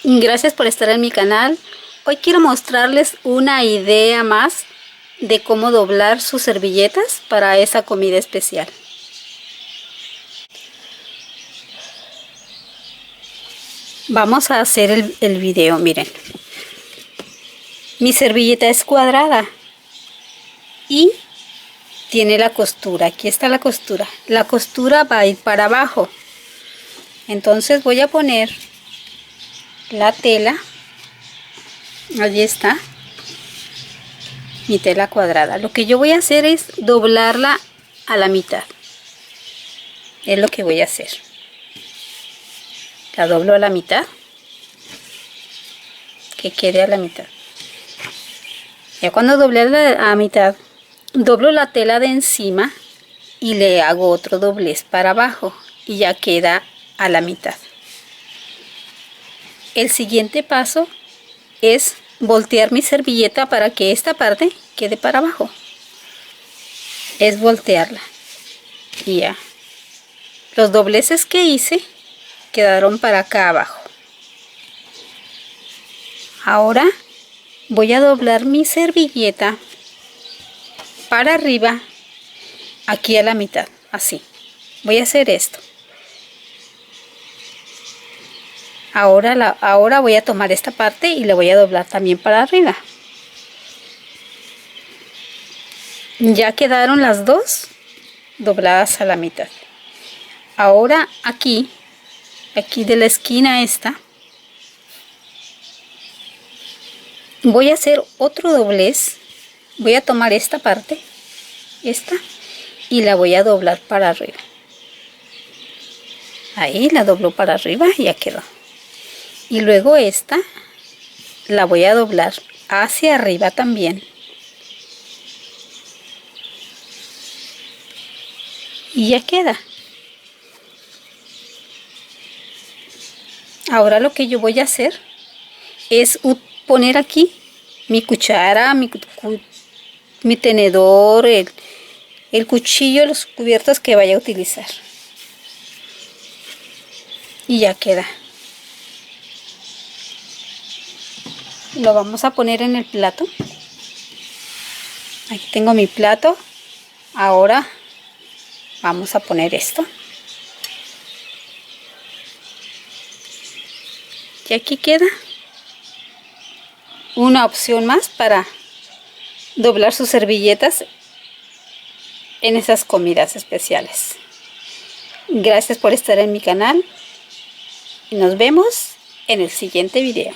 Gracias por estar en mi canal. Hoy quiero mostrarles una idea más de cómo doblar sus servilletas para esa comida especial. Vamos a hacer el video, miren. Mi servilleta es cuadrada y tiene la costura. Aquí está la costura. La costura va a ir para abajo. Entonces voy a poner la tela. Allí está mi tela cuadrada. Lo que yo voy a hacer es doblarla a la mitad. Es lo que voy a hacer. La doblo a la mitad, que quede a la mitad. Ya cuando doblé a la mitad, doblo la tela de encima y le hago otro doblez para abajo y ya queda a la mitad. El siguiente paso es voltear mi servilleta para que esta parte quede para abajo. Es voltearla y ya. Los dobleces que hice quedaron para acá abajo. Ahora voy a doblar mi servilleta para arriba, aquí a la mitad, así. Voy a hacer esto. Ahora voy a tomar esta parte y la voy a doblar también para arriba. Ya quedaron las dos dobladas a la mitad. Ahora aquí de la esquina esta, voy a hacer otro doblez. Voy a tomar esta parte, esta, y la voy a doblar para arriba. Ahí la doblo para arriba y ya quedó. Y luego esta la voy a doblar hacia arriba también. Y ya queda. Ahora lo que yo voy a hacer es poner aquí mi cuchara, mi tenedor, el cuchillo, los cubiertos que vaya a utilizar. Y ya queda. Lo vamos a poner en el plato. Aquí tengo mi plato. Ahora vamos a poner esto. Y aquí queda una opción más para doblar sus servilletas en esas comidas especiales. Gracias por estar en mi canal y nos vemos en el siguiente video.